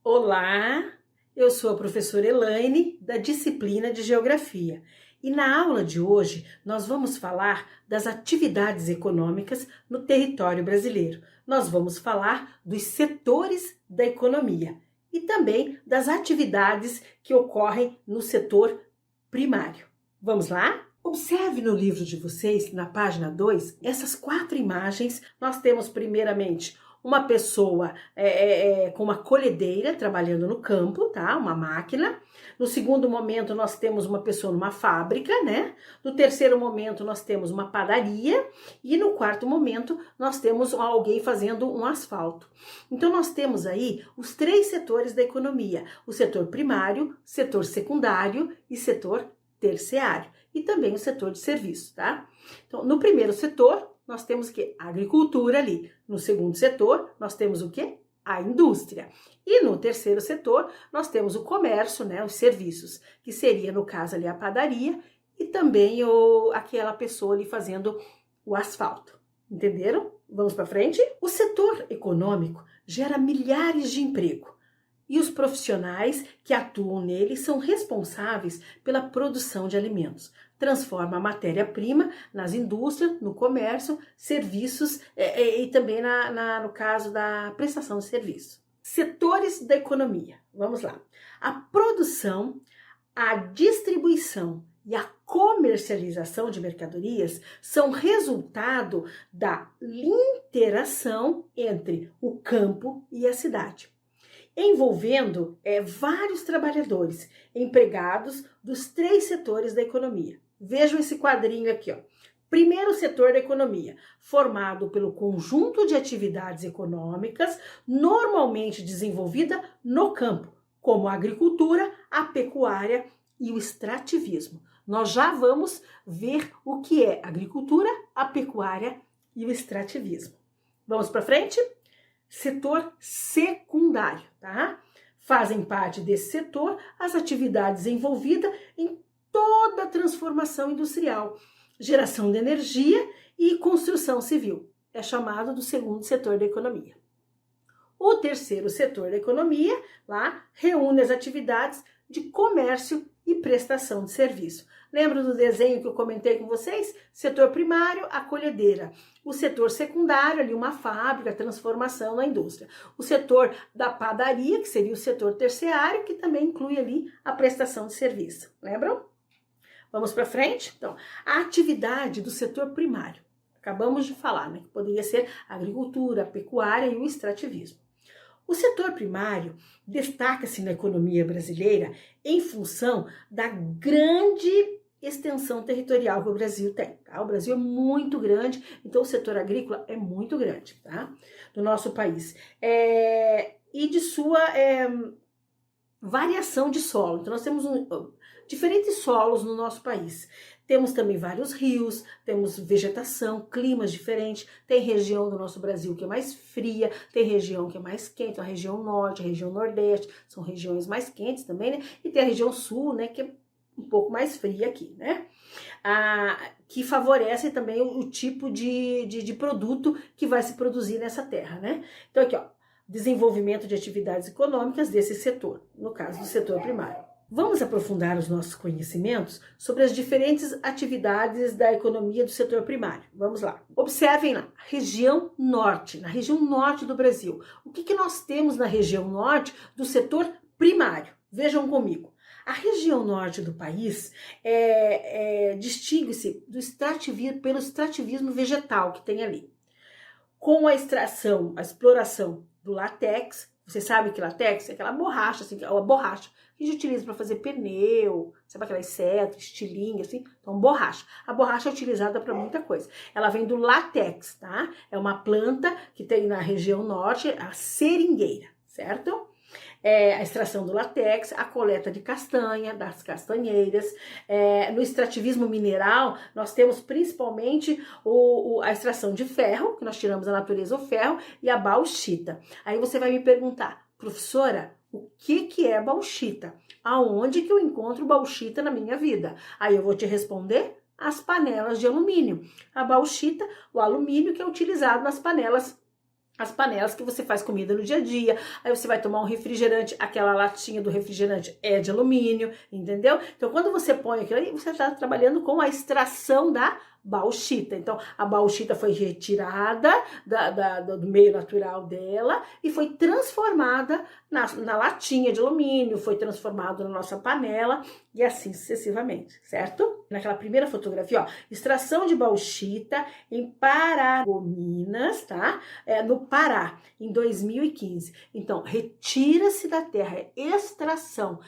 Olá, eu sou a professora Elaine, da disciplina de Geografia. E na aula de hoje nós vamos falar das atividades econômicas no território brasileiro. Nós vamos falar dos setores da economia e também das atividades que ocorrem no setor primário. Vamos lá? Observe no livro de vocês, na página 2, essas 4 imagens. Nós temos primeiramente uma pessoa com uma colhedeira trabalhando no campo, tá? Uma máquina. No segundo momento, nós temos uma pessoa numa fábrica, né? No terceiro momento, nós temos uma padaria. E no quarto momento, nós temos alguém fazendo um asfalto. Então, nós temos aí os 3 setores da economia: o setor primário, setor secundário e setor terciário. E também o setor de serviço, tá? Então, no primeiro setor, nós temos o quê? A agricultura ali. No segundo setor, nós temos o quê? A indústria. E no terceiro setor, nós temos o comércio, né? Os serviços, que seria, no caso ali, a padaria e também aquela pessoa ali fazendo o asfalto. Entenderam? Vamos para frente? O setor econômico gera milhares de empregos. E os profissionais que atuam nele são responsáveis pela produção de alimentos. Transforma a matéria-prima nas indústrias, no comércio, serviços e também no caso da prestação de serviço. Setores da economia. Vamos lá. A produção, a distribuição e a comercialização de mercadorias são resultado da interação entre o campo e a cidade, envolvendo vários trabalhadores empregados dos 3 setores da economia. Vejam esse quadrinho aqui, ó. Primeiro setor da economia, formado pelo conjunto de atividades econômicas normalmente desenvolvida no campo, como a agricultura, a pecuária e o extrativismo. Nós já vamos ver o que é a agricultura, a pecuária e o extrativismo. Vamos para frente? Setor secundário, tá? Fazem parte desse setor as atividades envolvidas em toda a transformação industrial, geração de energia e construção civil. É chamado do segundo setor da economia. O terceiro setor da economia, lá, reúne as atividades de comércio e prestação de serviço. Lembra do desenho que eu comentei com vocês? Setor primário, a colhedeira. O setor secundário, ali uma fábrica, transformação na indústria. O setor da padaria, que seria o setor terciário, que também inclui ali a prestação de serviço. Lembram? Vamos para frente? Então, a atividade do setor primário. Acabamos de falar, né? Que poderia ser a agricultura, a pecuária e o extrativismo. O setor primário destaca-se na economia brasileira em função da grande extensão territorial que o Brasil tem, tá? O Brasil é muito grande, então o setor agrícola é muito grande, tá? Do nosso país. E de sua variação de solo. Então nós temos diferentes solos no nosso país. Temos também vários rios, temos vegetação, climas diferentes. Tem região do nosso Brasil que é mais fria, tem região que é mais quente, a região norte, a região nordeste, são regiões mais quentes também, né? E tem a região sul, né, que é um pouco mais fria aqui, né? Que favorece também o tipo de produto que vai se produzir nessa terra, né? Então aqui, ó, desenvolvimento de atividades econômicas desse setor, no caso do setor primário. Vamos aprofundar os nossos conhecimentos sobre as diferentes atividades da economia do setor primário. Vamos lá. Observem lá, região norte, na região norte do Brasil. O que nós temos na região norte do setor primário? Vejam comigo. A região norte do país distingue-se pelo extrativismo vegetal que tem ali. Com a extração, a exploração do látex. Você sabe que látex é aquela borracha, assim, a borracha que a gente utiliza para fazer pneu, sabe aquelas setas, estilingue, assim? Então, borracha. A borracha é utilizada para muita coisa. Ela vem do látex, tá? É uma planta que tem na região norte, a seringueira, certo? A extração do látex, a coleta de castanha, das castanheiras. No extrativismo mineral, nós temos principalmente a extração de ferro, que nós tiramos da natureza o ferro, e a bauxita. Aí você vai me perguntar, professora, o que é bauxita? Aonde que eu encontro bauxita na minha vida? Aí eu vou te responder, as panelas de alumínio. A bauxita, o alumínio que é utilizado nas panelas as panelas que você faz comida no dia a dia. Aí você vai tomar um refrigerante, aquela latinha do refrigerante é de alumínio, entendeu? Então, quando você põe aquilo aí, você está trabalhando com a extração da bauxita. Então, a bauxita foi retirada do meio natural dela e foi transformada na latinha de alumínio, foi transformado na nossa panela e assim sucessivamente, certo? Naquela primeira fotografia, ó, extração de bauxita em Paragominas, tá? No Pará, em 2015. Então, retira-se da terra, é extração.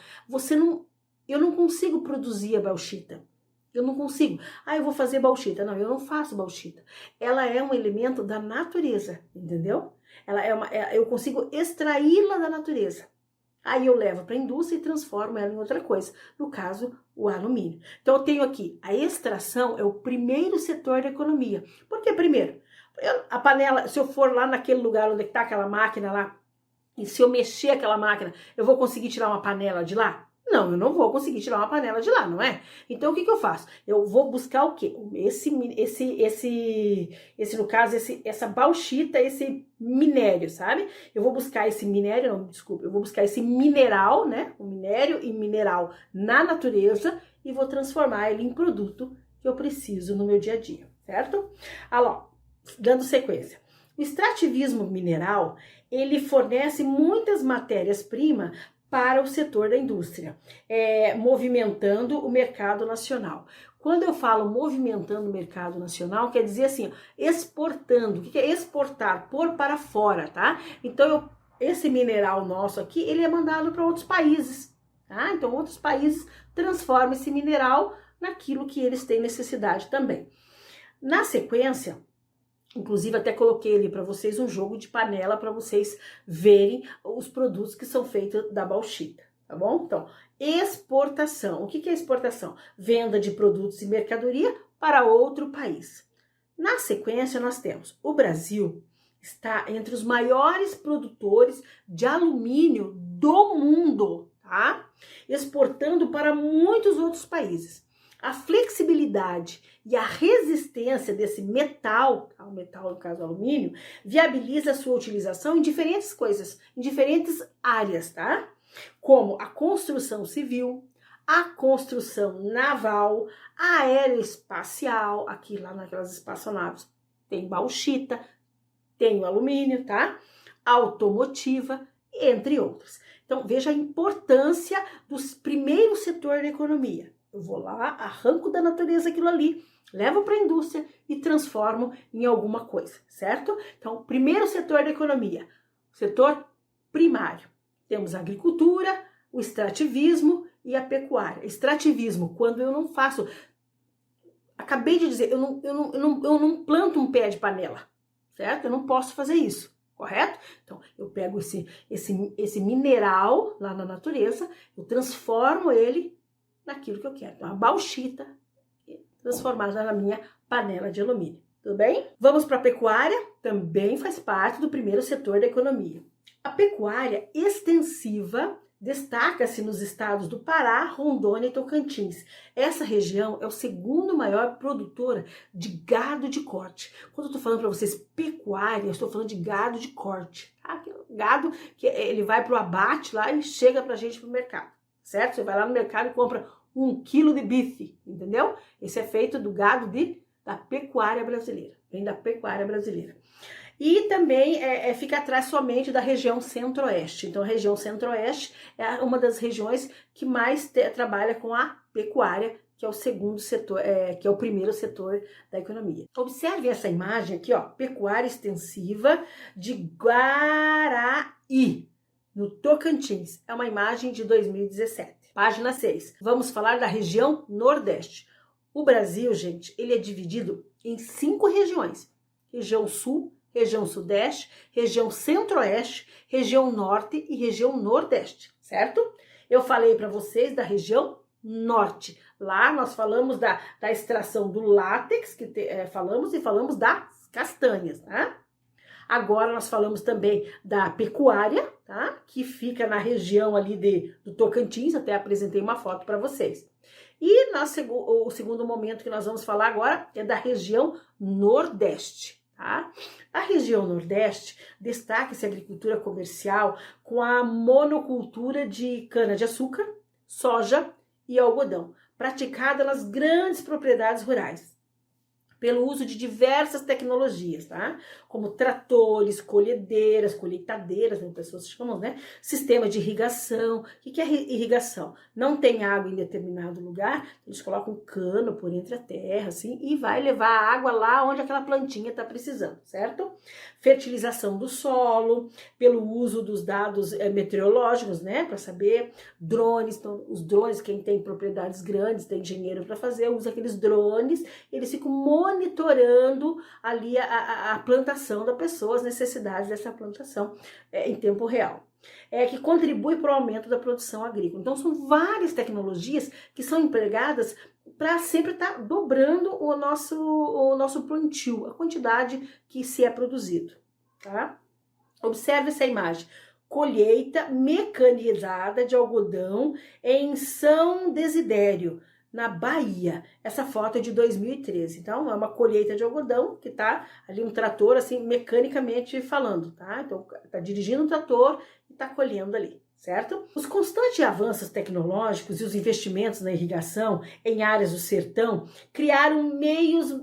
Eu não consigo produzir a bauxita. Eu não consigo. Eu vou fazer bauxita. Não, eu não faço bauxita. Ela é um elemento da natureza, entendeu? Eu consigo extraí-la da natureza. Aí eu levo para a indústria e transformo ela em outra coisa. No caso, o alumínio. Então eu tenho aqui, a extração é o primeiro setor da economia. Por que primeiro? A panela, se eu for lá naquele lugar onde está aquela máquina lá, e se eu mexer aquela máquina, eu vou conseguir tirar uma panela de lá? Não, eu não vou conseguir tirar uma panela de lá, não é? Então, o que eu faço? Eu vou buscar o quê? No caso, essa bauxita, esse minério, sabe? Eu vou buscar esse minério, não, desculpa, eu vou buscar esse mineral, né? O minério e mineral na natureza e vou transformar ele em produto que eu preciso no meu dia a dia, certo? Dando sequência. O extrativismo mineral, ele fornece muitas matérias-primas para o setor da indústria, movimentando o mercado nacional. Quando eu falo movimentando o mercado nacional, quer dizer assim, exportando. O que é exportar? Pôr para fora, tá? Então, esse mineral nosso aqui, ele é mandado para outros países, tá? Então, outros países transformam esse mineral naquilo que eles têm necessidade também. Na sequência, inclusive até coloquei ali para vocês um jogo de panela para vocês verem os produtos que são feitos da bauxita, tá bom? Então, exportação. O que é exportação? Venda de produtos e mercadoria para outro país. Na sequência, nós temos o Brasil está entre os maiores produtores de alumínio do mundo, tá? Exportando para muitos outros países. A flexibilidade e a resistência desse metal, o metal no caso alumínio, viabiliza a sua utilização em diferentes coisas, em diferentes áreas, tá? Como a construção civil, a construção naval, a aeroespacial, aqui lá naquelas espaçonaves tem bauxita, tem o alumínio, tá? Automotiva, entre outros. Então, veja a importância do primeiro setor da economia. Eu vou lá, arranco da natureza aquilo ali, levo para a indústria e transformo em alguma coisa, certo? Então, primeiro setor da economia, setor primário. Temos a agricultura, o extrativismo e a pecuária. Extrativismo, quando eu não faço... Acabei de dizer, eu não planto um pé de panela, certo? Eu não posso fazer isso, correto? Então, eu pego esse mineral lá na natureza, eu transformo ele naquilo que eu quero. Então, a bauxita transformada na minha panela de alumínio. Tudo bem? Vamos para a pecuária, também faz parte do primeiro setor da economia. A pecuária extensiva destaca-se nos estados do Pará, Rondônia e Tocantins. Essa região é o segundo maior produtor de gado de corte. Quando eu estou falando para vocês pecuária, eu estou falando de gado de corte. Tá? Gado que ele vai para o abate lá e chega para a gente para o mercado, certo? Você vai lá no mercado e compra 1 quilo de bife, entendeu? Esse é feito do gado da pecuária brasileira, vem da pecuária brasileira. E também fica atrás somente da região centro-oeste. Então, a região centro-oeste é uma das regiões que mais trabalha com a pecuária, que é o segundo setor, que é o primeiro setor da economia. Observe essa imagem aqui, ó, pecuária extensiva de Guaraí, no Tocantins. É uma imagem de 2017. Página 6. Vamos falar da região Nordeste. O Brasil, gente, ele é dividido em 5 regiões. Região Sul, região Sudeste, região Centro-Oeste, região Norte e região Nordeste, certo? Eu falei para vocês da região Norte. Lá nós falamos da extração do látex, falamos das castanhas, tá? Agora nós falamos também da pecuária, tá? Que fica na região ali do Tocantins, até apresentei uma foto para vocês. E o segundo momento que nós vamos falar agora é da região Nordeste, tá? A região Nordeste destaca-se a agricultura comercial com a monocultura de cana-de-açúcar, soja e algodão, praticada nas grandes propriedades rurais, pelo uso de diversas tecnologias, tá? Como tratores, colheitadeiras, né? Pessoas chamam, né? Sistema de irrigação. O que é irrigação? Não tem água em determinado lugar, eles colocam um cano por entre a terra, assim, e vai levar a água lá onde aquela plantinha está precisando, certo? Fertilização do solo, pelo uso dos dados meteorológicos, né? Para saber, drones, então, os drones, quem tem propriedades grandes, tem engenheiro para fazer, usa aqueles drones, eles ficam monitorando ali a plantação da pessoa, as necessidades dessa plantação em tempo real. Que contribui para o aumento da produção agrícola. Então, são várias tecnologias que são empregadas para sempre estar dobrando o nosso plantio, a quantidade que se é produzido, tá? Observe essa imagem. Colheita mecanizada de algodão em São Desidério, na Bahia. Essa foto é de 2013. Então, é uma colheita de algodão que tá ali um trator, assim, mecanicamente falando, tá? Então, tá dirigindo um trator e tá colhendo ali, certo? Os constantes avanços tecnológicos e os investimentos na irrigação em áreas do sertão criaram meios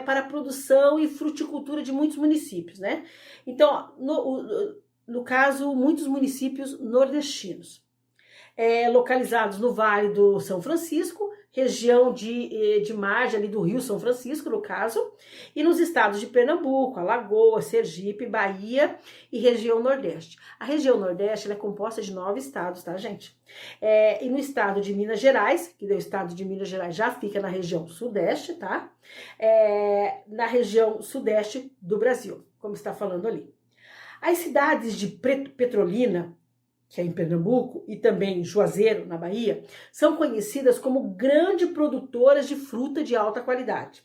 para a produção e fruticultura de muitos municípios, né? Então, no caso, muitos municípios nordestinos, localizados no Vale do São Francisco, região de margem ali do Rio São Francisco, no caso, e nos estados de Pernambuco, Alagoas, Sergipe, Bahia e região Nordeste. A região Nordeste ela é composta de 9 estados, tá, gente? E no estado de Minas Gerais, que o estado de Minas Gerais já fica na região Sudeste, tá? Na região Sudeste do Brasil, como está falando ali. As cidades de Petrolina, que é em Pernambuco, e também Juazeiro, na Bahia, são conhecidas como grandes produtoras de fruta de alta qualidade,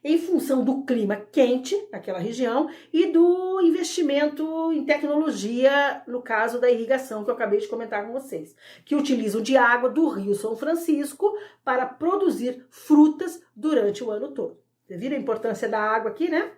em função do clima quente naquela região e do investimento em tecnologia, no caso da irrigação, que eu acabei de comentar com vocês, que utilizam de água do Rio São Francisco para produzir frutas durante o ano todo. Vocês viram a importância da água aqui, né?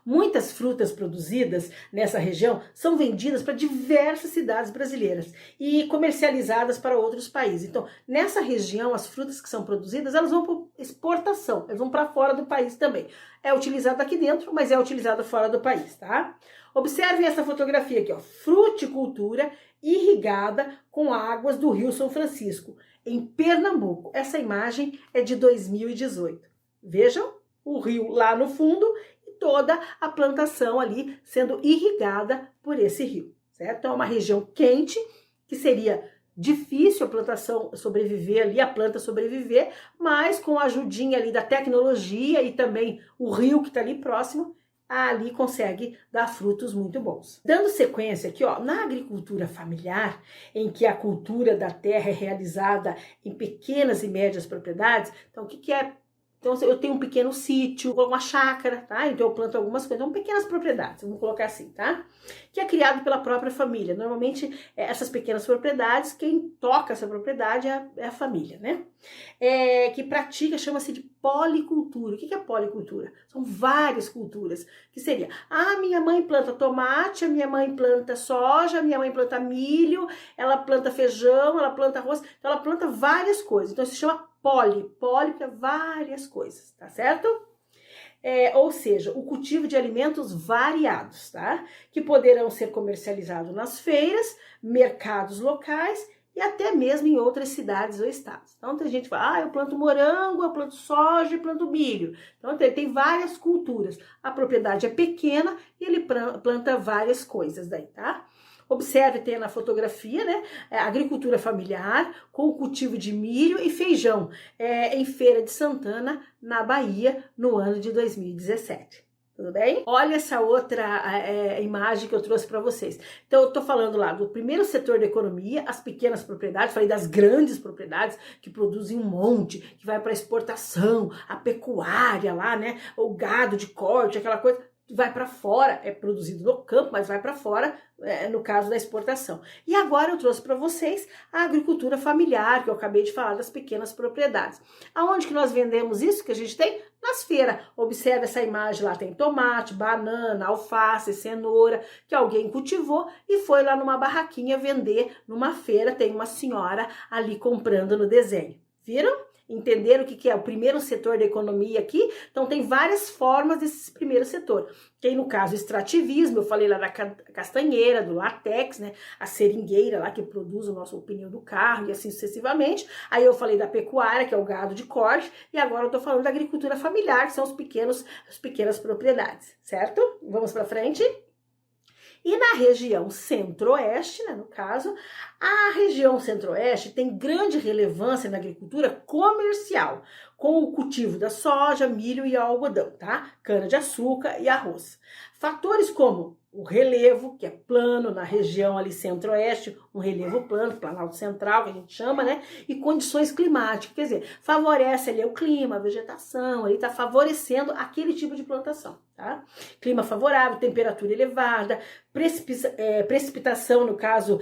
Muitas frutas produzidas nessa região são vendidas para diversas cidades brasileiras e comercializadas para outros países. Então, nessa região, as frutas que são produzidas, elas vão para exportação, elas vão para fora do país também. É utilizado aqui dentro, mas é utilizado fora do país, tá? Observem essa fotografia aqui, ó. Fruticultura irrigada com águas do Rio São Francisco, em Pernambuco. Essa imagem é de 2018. Vejam o rio lá no fundo, toda a plantação ali sendo irrigada por esse rio, certo? Então é uma região quente, que seria difícil a plantação sobreviver ali, a planta sobreviver, mas com a ajudinha ali da tecnologia e também o rio que está ali próximo, ali consegue dar frutos muito bons. Dando sequência aqui, ó, na agricultura familiar, em que a cultura da terra é realizada em pequenas e médias propriedades, então o que é? Então, eu tenho um pequeno sítio, uma chácara, tá? Então, eu planto algumas coisas, então, pequenas propriedades, vamos colocar assim, tá? Que é criado pela própria família. Normalmente, essas pequenas propriedades, quem toca essa propriedade é a família, né? Que pratica, chama-se de policultura. O que é policultura? São várias culturas, que seria, minha mãe planta tomate, a minha mãe planta soja, a minha mãe planta milho, ela planta feijão, ela planta arroz, então ela planta várias coisas. Então, isso se chama poli para várias coisas, tá certo? Ou seja, o cultivo de alimentos variados, tá? Que poderão ser comercializados nas feiras, mercados locais e até mesmo em outras cidades ou estados. Então, tem gente que fala, eu planto morango, eu planto soja, eu planto milho. Então, tem várias culturas. A propriedade é pequena e ele planta várias coisas daí, tá? Observe, tem na fotografia, né? Agricultura familiar com o cultivo de milho e feijão em Feira de Santana, na Bahia, no ano de 2017. Tudo bem? Olha essa outra imagem que eu trouxe para vocês. Então, eu tô falando lá do primeiro setor da economia, as pequenas propriedades, falei das grandes propriedades que produzem um monte, que vai para exportação, a pecuária lá, né? O gado de corte, aquela coisa. vai para fora, é produzido no campo, mas vai para fora, no caso da exportação. E agora eu trouxe para vocês a agricultura familiar, que eu acabei de falar das pequenas propriedades. Aonde que nós vendemos isso que a gente tem? Nas feiras. Observe essa imagem lá, tem tomate, banana, alface, cenoura, que alguém cultivou e foi lá numa barraquinha vender numa feira. Tem uma senhora ali comprando no desenho. Viram? Entenderam o que é o primeiro setor da economia aqui? Então tem várias formas desse primeiro setor. Tem no caso extrativismo, eu falei lá da castanheira, do látex, né? A seringueira lá que produz o nosso pneu do carro e assim sucessivamente. Aí eu falei da pecuária, que é o gado de corte, e agora eu tô falando da agricultura familiar, que são as pequenas propriedades, certo? Vamos para frente? E na região centro-oeste, né, no caso, a região centro-oeste tem grande relevância na agricultura comercial, com o cultivo da soja, milho e algodão, tá? Cana-de-açúcar e arroz. Fatores como o relevo, que é plano na região ali centro-oeste, um relevo plano, Planalto Central, que a gente chama, né? E condições climáticas, quer dizer, favorece ali o clima, a vegetação, ele tá favorecendo aquele tipo de plantação, tá? Clima favorável, temperatura elevada, precipitação, no caso,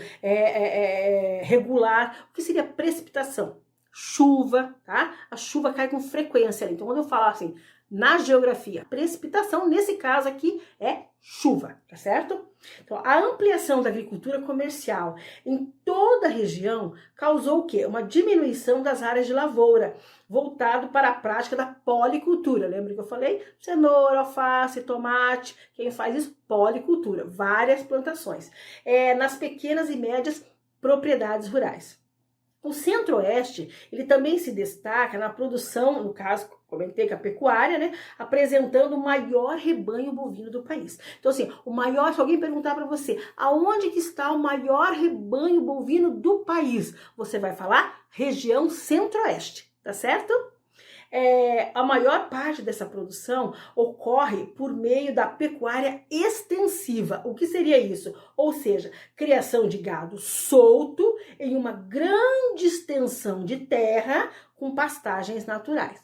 regular. O que seria precipitação? Chuva, tá? A chuva cai com frequência ali. Então, quando eu falar assim, na geografia, precipitação, nesse caso aqui, é chuva, tá certo? Então, a ampliação da agricultura comercial em toda a região causou o quê? Uma diminuição das áreas de lavoura, voltado para a prática da policultura. Lembra que eu falei? Cenoura, alface, tomate. Quem faz isso? Policultura. Várias plantações. Nas pequenas e médias propriedades rurais. O centro-oeste, ele também se destaca na produção, no caso, comentei que a pecuária, né, apresentando o maior rebanho bovino do país. Então, assim, o maior, se alguém perguntar para você, aonde que está o maior rebanho bovino do país? Você vai falar região centro-oeste, tá certo? A maior parte dessa produção ocorre por meio da pecuária extensiva. O que seria isso? Ou seja, criação de gado solto em uma grande extensão de terra com pastagens naturais.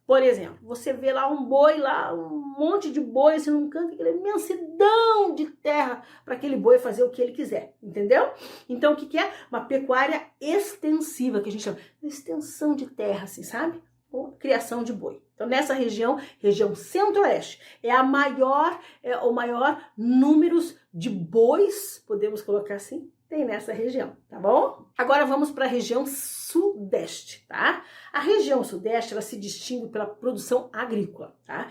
Por exemplo, você vê lá um boi, lá um monte de boi assim, num canto, aquela imensidão de terra para aquele boi fazer o que ele quiser, entendeu? Então, o que é? Uma pecuária extensiva, que a gente chama de extensão de terra, assim, sabe? Ou criação de boi. Então, nessa região centro-oeste, o maior números de bois, podemos colocar assim, tem nessa região, tá bom? Agora vamos para a região sudeste, tá? A região sudeste, ela se distingue pela produção agrícola, tá?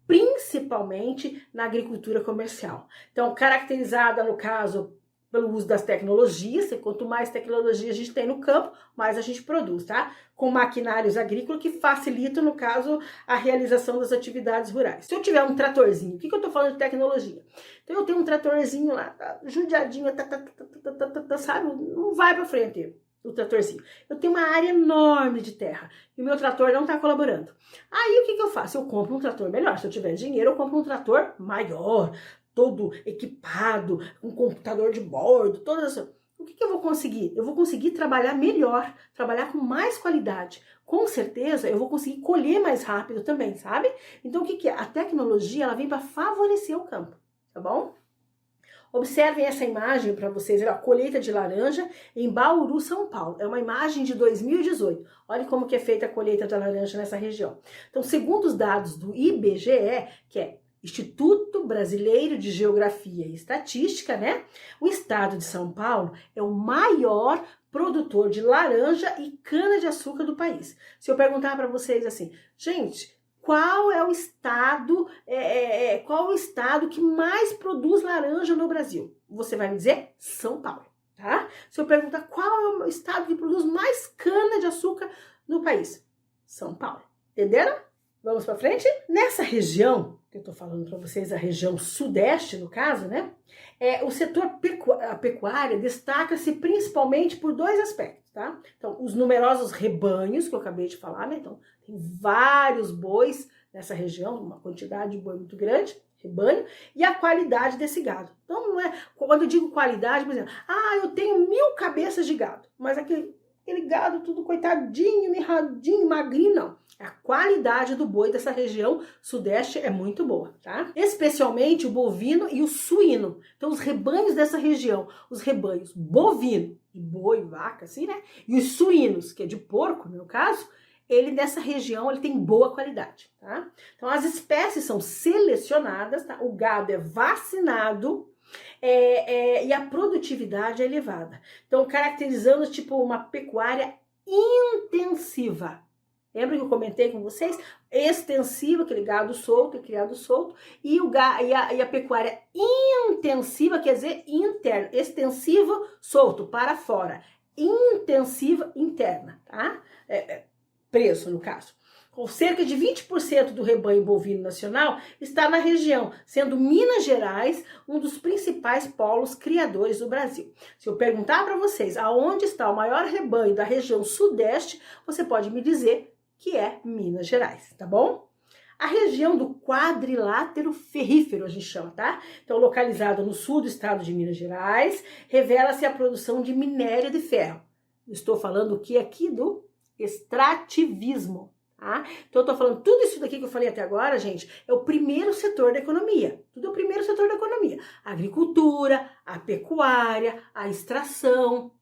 Principalmente na agricultura comercial. Então, caracterizada, no caso, pelo uso das tecnologias, e quanto mais tecnologia a gente tem no campo, mais a gente produz, tá? Com maquinários agrícolas que facilitam, no caso, a realização das atividades rurais. Se eu tiver um tratorzinho, o que eu tô falando de tecnologia? Então eu tenho um tratorzinho lá, tá, judiadinho, sabe? Não vai pra frente o tratorzinho. Eu tenho uma área enorme de terra e o meu trator não tá colaborando. Aí o que eu faço? Eu compro um trator melhor. Se eu tiver dinheiro, eu compro um trator maior, todo equipado, com computador de bordo, todas essas. O que eu vou conseguir? Eu vou conseguir trabalhar melhor, trabalhar com mais qualidade. Com certeza, eu vou conseguir colher mais rápido também, sabe? Então, o que é? A tecnologia, ela vem para favorecer o campo, tá bom? Observem essa imagem para vocês, a colheita de laranja em Bauru, São Paulo. É uma imagem de 2018. Olha como que é feita a colheita da laranja nessa região. Então, segundo os dados do IBGE, que é Instituto Brasileiro de Geografia e Estatística, né? O estado de São Paulo é o maior produtor de laranja e cana-de-açúcar do país. Se eu perguntar para vocês assim, gente, qual é o estado, qual o estado que mais produz laranja no Brasil? Você vai me dizer São Paulo, tá? Se eu perguntar qual é o estado que produz mais cana-de-açúcar no país? São Paulo. Entenderam? Vamos para frente? Nessa região, que eu tô falando para vocês, a região sudeste, no caso, né? O setor pecuária destaca-se principalmente por dois aspectos, tá? Então, os numerosos rebanhos, que eu acabei de falar, né? Então, tem vários bois nessa região, uma quantidade de boi muito grande, rebanho, e a qualidade desse gado. Então, não é, quando eu digo qualidade, por exemplo, eu tenho 1000 cabeças de gado, mas aquele aquele gado tudo coitadinho, mirradinho, magrinho, não. A qualidade do boi dessa região sudeste é muito boa, tá? Especialmente o bovino e o suíno. Então, os rebanhos dessa região, os rebanhos bovino, de boi, vaca, assim, né? E os suínos, que é de porco, no caso, ele nessa região ele tem boa qualidade, tá? Então, as espécies são selecionadas, tá? O gado é vacinado, e a produtividade é elevada. Então, caracterizando tipo uma pecuária intensiva. Lembra que eu comentei com vocês? Extensiva, aquele gado solto, é criado solto, e a pecuária intensiva, quer dizer interna, extensivo, solto, para fora, intensiva, interna, tá? Preço, no caso. Com cerca de 20% do rebanho bovino nacional está na região, sendo Minas Gerais um dos principais polos criadores do Brasil. Se eu perguntar para vocês aonde está o maior rebanho da região sudeste, você pode me dizer que é Minas Gerais, tá bom? A região do quadrilátero ferrífero, a gente chama, tá? Então, localizada no sul do estado de Minas Gerais, revela-se a produção de minério de ferro. Estou falando o que aqui do extrativismo. Tá? Então, eu tô falando tudo isso daqui que eu falei até agora, gente, é o primeiro setor da economia. Tudo é o primeiro setor da economia. A agricultura, a pecuária, a extração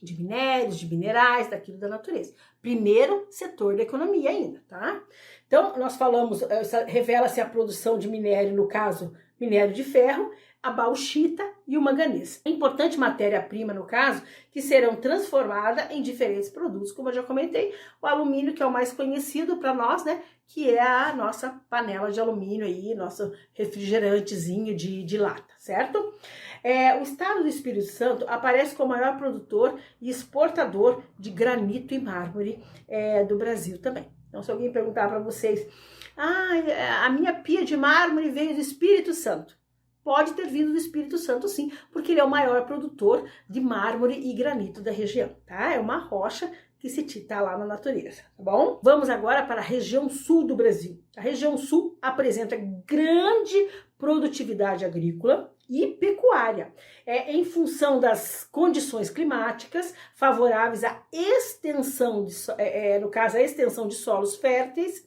de minérios, de minerais, daquilo da natureza. Primeiro setor da economia ainda, tá? Então, nós falamos, revela-se a produção de minério, no caso, minério de ferro, a bauxita e o manganês. É importante matéria-prima, no caso, que serão transformadas em diferentes produtos, como eu já comentei, o alumínio, que é o mais conhecido para nós, né, que é a nossa panela de alumínio aí, nosso refrigerantezinho de lata, certo? O estado do Espírito Santo aparece como o maior produtor e exportador de granito e mármore do Brasil também. Então, se alguém perguntar para vocês, a minha pia de mármore veio do Espírito Santo. Pode ter vindo do Espírito Santo, sim, porque ele é o maior produtor de mármore e granito da região, tá? É uma rocha que se está lá na natureza, tá bom? Vamos agora para a região sul do Brasil. A região sul apresenta grande produtividade agrícola e pecuária, em função das condições climáticas favoráveis à extensão, no caso, a extensão de solos férteis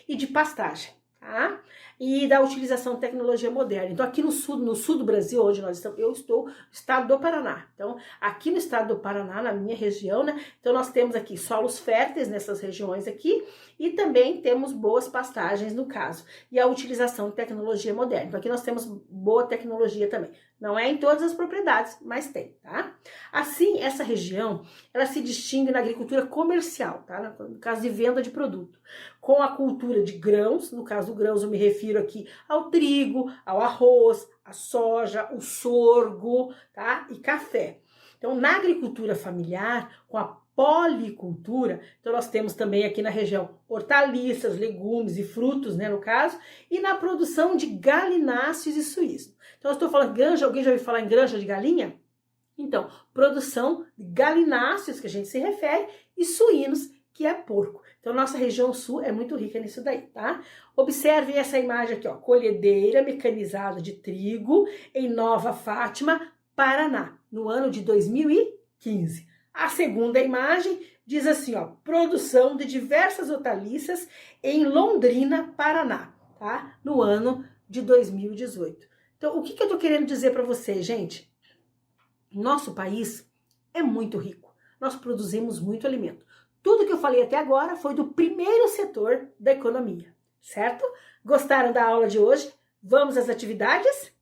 e de pastagem, tá? E da utilização de tecnologia moderna. Então, aqui no sul do Brasil, onde nós estamos, eu estou no estado do Paraná. Então, aqui no estado do Paraná, na minha região, né? Então, nós temos aqui solos férteis nessas regiões aqui e também temos boas pastagens, no caso, e a utilização de tecnologia moderna. Então, aqui nós temos boa tecnologia também. Não é em todas as propriedades, mas tem, tá? Assim, essa região, ela se distingue na agricultura comercial, tá? No caso de venda de produto, com a cultura de grãos, no caso do grãos eu me refiro aqui ao trigo, ao arroz, a soja, o sorgo, tá? E café. Então, na agricultura familiar, com a policultura, então nós temos também aqui na região hortaliças, legumes e frutos, né, no caso, e na produção de galináceos e suínos. Então, eu estou falando granja, alguém já ouviu falar em granja de galinha? Então, produção de galináceos, que a gente se refere, e suínos, que é porco. Então, nossa região sul é muito rica nisso daí, tá? Observe essa imagem aqui, ó, colhedeira mecanizada de trigo em Nova Fátima, Paraná, no ano de 2015. A segunda imagem diz assim, ó, produção de diversas hortaliças em Londrina, Paraná, tá? No ano de 2018. Então, o que eu tô querendo dizer para vocês, gente? Nosso país é muito rico. Nós produzimos muito alimento. Tudo que eu falei até agora foi do primeiro setor da economia, certo? Gostaram da aula de hoje? Vamos às atividades?